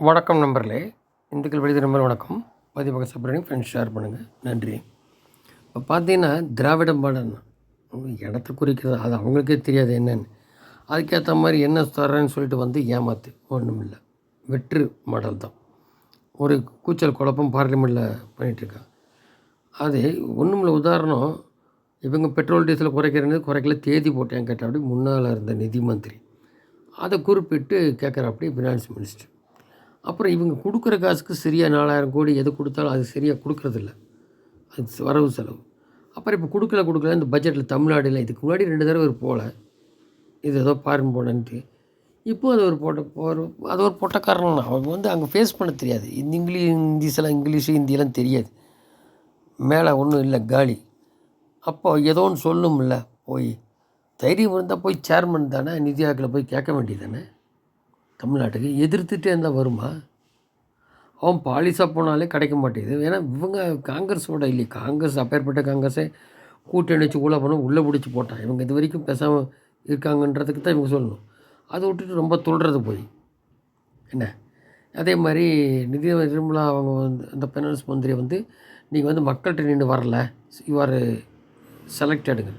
வணக்கம் நண்பர்களே. இந்துக்கள் விடுதி நண்பர் வணக்கம். பதிவு சப்பரேட்டிங் ஃப்ரெண்ட்ஸ் ஷேர் பண்ணுங்கள். நன்றி. இப்போ பார்த்தீங்கன்னா திராவிட மாடல் இடத்த குறிக்கிறது அது அவங்களுக்கே தெரியாது என்னென்னு. அதுக்கேற்ற மாதிரி என்ன தரேன்னு சொல்லிட்டு வந்து ஏமாத்து ஒன்றும் இல்லை. வெற்று மாடல் தான். ஒரு கூச்சல் குழப்பம் பார்லிமெண்ட்டில் பண்ணிகிட்ருக்காங்க. அது ஒன்றும் இல்லை. உதாரணம், இவங்க பெட்ரோல் டீசல் குறைக்கல தேதி போட்டேன் கேட்டால் அப்படி முன்னால் இருந்த நிதி மந்திரி அதை குறிப்பிட்டு கேட்குறாப்படி ஃபினான்ஸ் மினிஸ்டர். அப்புறம் இவங்க கொடுக்குற காசுக்கு சரியாக 4000 கோடி எது கொடுத்தாலும் அது சரியாக கொடுக்குறதில்ல. அது வரவு செலவு. அப்புறம் இப்போ கொடுக்கல இந்த பட்ஜெட்டில் தமிழ்நாடுல இதுக்கு முன்னாடி 2 தடவை ஒரு போகல. இது ஏதோ ஃபாரின் போனன்ட்டு. இப்போது அது ஒரு பொட்டக்காரன். அவங்க வந்து அங்கே ஃபேஸ் பண்ண தெரியாது. இங்கிலீஷு ஹிந்தியெல்லாம் தெரியாது. மேலே ஒன்றும் இல்லை, காலி. அப்போது ஏதோ ஒன்று சொல்லணும்ல. போய் தைரியம் இருந்தால் போய் சேர்மன் தானே, நிதி ஆயோக்கில் போய் கேட்க வேண்டியது தானே. தமிழ்நாட்டுக்கு எதிர்த்துட்டே இருந்தால் வருமா? அவன் பாலிசாக போனாலே கிடைக்க மாட்டேங்குது. ஏன்னா இவங்க காங்கிரஸோட இல்லையே. காங்கிரஸ் அப்பேற்பட்ட காங்கிரஸை கூட்டணி வச்சு உள்ளே பிடிச்சி போட்டான். இவங்க இது வரைக்கும் பேசாமல் இருக்காங்கன்றதுக்கு தான் இவங்க சொல்லணும். அதை விட்டுட்டு ரொம்ப துள்ளுறது போய் என்ன. அதே மாதிரி நிர்மலா அவங்க வந்து அந்த ஃபைனான்ஸ் மந்திரி வந்து நீங்கள் வந்து மக்கள்கிட்ட நின்று வரல, யூ ஆர் செலக்டடுங்க.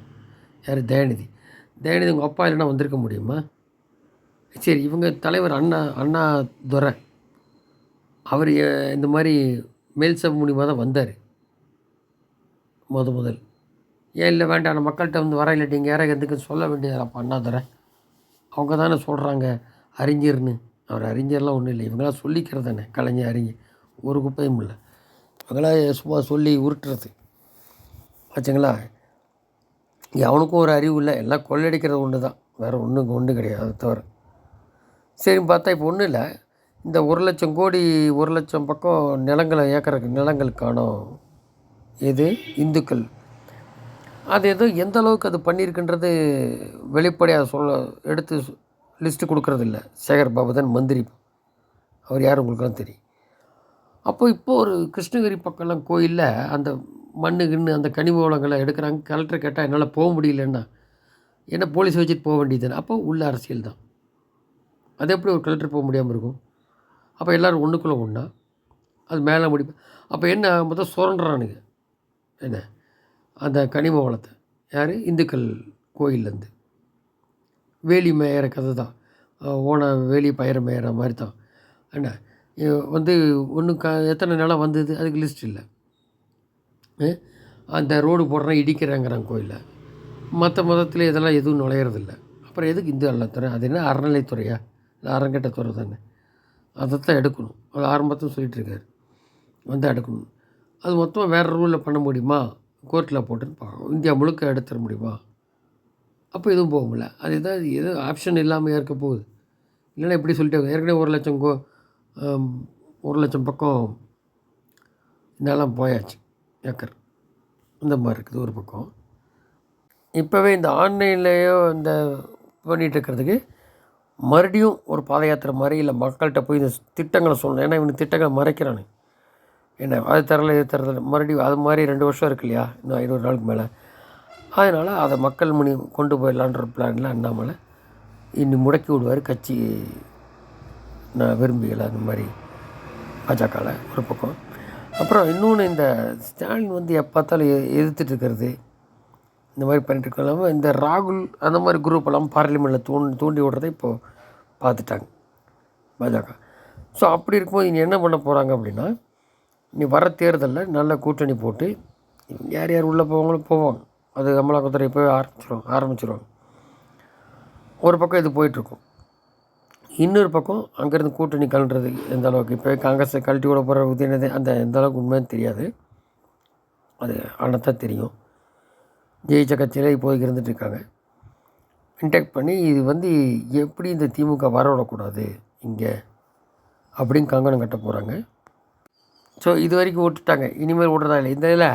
யார்? தயாநிதி உங்கள் அப்பா இல்லைன்னா வந்திருக்க முடியுமா? சரி, இவங்க தலைவர் அண்ணா துரை அவர் இந்த மாதிரி மேல் சபை மூலியமாக தான் வந்தார் முதல். ஏன் இல்லை வேண்டாம், நான் மக்கள்கிட்ட வந்து வர இல்லாட்டி இங்கே யாராவது எதுக்கு சொல்ல வேண்டியது அப்போ அண்ணாதுரை. அவங்க தானே சொல்கிறாங்க அறிஞர்னு. அவர் அறிஞர்லாம் ஒன்றும் இல்லை, இவங்களாம் சொல்லிக்கிறது தானே. கலைஞர் அறிஞர் ஒரு குப்பையும் இல்லை. இவங்களாம் சும்மா சொல்லி உருட்டுறது ஆச்சுங்களா. அவனுக்கும் ஒரு அறிவு இல்லை, எல்லாம் கொள்ளடிக்கிறது ஒன்று தான், வேறு ஒன்றும் கிடையாது. அதை தவிர சரின்னு பார்த்தா இப்போ ஒன்றும் இல்லை. இந்த 1,00,000 கோடி 1,00,000 பக்கம் நிலங்கள் காணோம். இது இந்துக்கள். அது எந்த அளவுக்கு அது பண்ணியிருக்குன்றது வெளிப்படையாக எடுத்து லிஸ்ட்டு கொடுக்குறதில்ல. சேகர் பாபு தான் மந்திரி. அவர் யார் உங்களுக்குலாம் தெரியும். இப்போது ஒரு கிருஷ்ணகிரி பக்கம்லாம் கோயிலில் அந்த மண்ணு அந்த கனிம வளங்களை எடுக்கிறாங்க. கலெக்டர் கேட்டால் என்னால் போக முடியலன்னா என்ன போலீஸ் வச்சுட்டு போக வேண்டியது தானே. அப்போ உள்ள அரசியல் தான். அது எப்படி ஒரு கலெக்டர் போக முடியாமல் இருக்கும்? அப்போ எல்லோரும் ஒன்றுக்குள்ளே ஒன்றா அது மேலே முடிப்பு. அப்போ என்ன மொத்தம் சுரண்டுறானுங்க என்ன அந்த கனிம வளத்தை. யார்? இந்துக்கள் கோயிலேருந்து வேலி மேயிற கதை தான். வேலி பயிர மேயிற மாதிரி தான் என்ன. வந்து எத்தனை நிலம் வந்தது அதுக்கு லிஸ்ட் இல்லை. அந்த ரோடு போடுறேன் இடிக்கிறேங்கிறாங்க கோயிலில். மற்ற மதத்தில் இதெல்லாம் எதுவும் நுழையிறதில்ல. அப்புறம் எதுக்கு இந்து அறநிலைத்துறை? அது என்ன அறநிலைத்துறையா? இல்லை அறங்கட்டத்துறை தானே. அதைத்தான் எடுக்கணும். அது ஆரம்பத்தில் சொல்லிகிட்ருக்காரு வந்து எடுக்கணும். அது மொத்தமாக வேறு ரூலில் பண்ண முடியுமா? கோர்ட்டில் போட்டுன்னு பார்க்கணும். இந்தியா முழுக்க எடுத்துட முடியுமா? அப்போ எதுவும் போக முடியல. அது எதுவும் ஆப்ஷன் இல்லாமல் இருக்க போகுது. இல்லைன்னா எப்படி சொல்லிட்டு ஏற்கனவே 1,00,000 பக்கம் இதெல்லாம் போயாச்சு ஏக்கர். இந்த மாதிரி இருக்குது ஒரு பக்கம். இப்போவே இந்த ஆன்லைன்லேயோ இந்த பண்ணிகிட்ருக்கிறதுக்கு மறுபடியும் ஒரு பாத யாத்திரை மாதிரி, இல்லை மக்கள்கிட்ட போய் இந்த திட்டங்களை சொல்லணும். ஏன்னா இவனுக்கு திட்டங்களை மறைக்கிறானு. என்ன அது தரல இது தரல மறுபடியும் அது மாதிரி 2 வருஷம் இருக்கு இல்லையா, இன்னும் 500 நாளுக்கு மேலே. அதனால் அதை மக்கள் முனி கொண்டு போயிடலான்ற பிளானில் அண்ணாமலை இன்னும் முடக்கி விடுவார் கட்சி விரும்பிகளை அந்த மாதிரி பாஜகவில் ஒரு பக்கம். அப்புறம் இன்னொன்று, இந்த ஸ்டாலின் வந்து எப்போ பார்த்தாலும் எதிர்த்துட்டு இருக்கிறது இந்த மாதிரி பண்ணிட்டு இல்லாமல் இந்த ராகுல் அந்த மாதிரி குரூப் எல்லாம் பார்லிமெண்ட்டில் தூண்டி விடுறதை இப்போது பார்த்துட்டாங்க பாஜக. ஸோ அப்படி இருக்கும்போது இனி என்ன பண்ண போகிறாங்க அப்படின்னா, இனி வர தேர்தலில் நல்ல கூட்டணி போட்டு யார் உள்ளே போவாங்களோ போவாங்க. அது அமலாக்கத்துறை போய் ஆரம்பிச்சிருவாங்க. ஒரு பக்கம் இது போயிட்டுருக்கும். இன்னொரு பக்கம் அங்கேருந்து கூட்டணி கலண்டுறது எந்த அளவுக்கு. இப்போ காங்கிரஸை கழட்டி விட போகிற உதயநிதி அந்த எந்த அளவுக்கு உண்மைன்னு தெரியாது. அது ஆனால் தான் தெரியும். ஜெயிச்ச கட்சியில் இப்போதைக்கு இருந்துகிட்ருக்காங்க. இன்டெக்ட் பண்ணி இது வந்து எப்படி இந்த திமுக வரவிடக்கூடாது இங்கே அப்படின்னு கங்கணம் கட்ட போகிறாங்க. ஸோ இது வரைக்கும் விட்டுட்டாங்க, இனிமேல் விட்றதா இல்லை. இந்த இதில்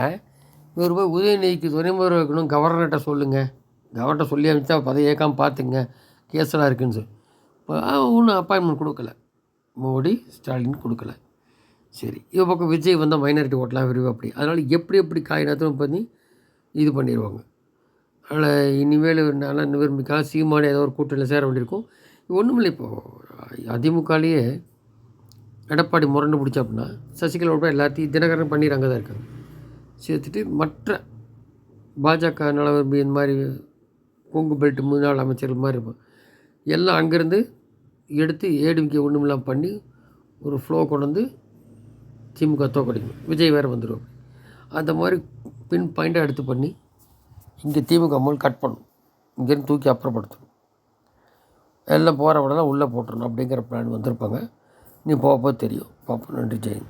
இவர் போய் உதயநிதிக்கு துணை முதல்வர் வைக்கணும், கவர்னர்கிட்ட சொல்லுங்கள், கவர்னர்கிட்ட சொல்லி அனுப்பிச்சா பதவி ஏற்காமல் பார்த்துங்க, கேஸெல்லாம் இருக்குன்னு சொல்லி இப்போ ஒன்றும் அப்பாயின்மெண்ட் கொடுக்கல. மோடி ஸ்டாலின் கொடுக்கல. சரி, இது பக்கம் விஜய் வந்தால் மைனாரிட்டி ஓட்டலாம் விரிவு அப்படி. அதனால் எப்படி காயினத்தும் பண்ணி இது பண்ணிடுவாங்க. அதனால் இனிமேல் நல்லா விரும்பிக்காக சீமானே ஏதோ ஒரு கூட்டணியில் சேர வேண்டியிருக்கும். ஒன்றும் இல்லை. இப்போது அதிமுகலேயே எடப்பாடி முரண்டு பிடிச்சா அப்படின்னா சசிகலா உட்பட எல்லாத்தையும் தினகரன் பண்ணி அங்கே தான் இருக்காங்க. சேர்த்துட்டு மற்ற பாஜக நலவரம்பு இந்த மாதிரி கொங்கு பெல்ட் முன்னாள் அமைச்சர்கள் மாதிரி இருப்பாங்க எல்லாம் அங்கேருந்து எடுத்து ஏடிஎம்கே ஒன்றுமெல்லாம் பண்ணி ஒரு ஃப்ளோ கொண்டு வந்து திமுக தோக்கடிக்கணும். விஜய் வேறு வந்துடுவாங்க. அந்த மாதிரி பின் பாயிண்ட்டாக எடுத்து பண்ணி இங்கே திமுக மூலம் கட் பண்ணணும். இங்கேருந்து தூக்கி அப்புறப்படுத்தணும். எல்லாம் போகிற விடலாம் உள்ளே போட்டுடணும் அப்படிங்கிற பிளான் வந்திருப்பாங்க. நீ போக தெரியும். பார்ப்போம். நன்றி. ஜெயின்.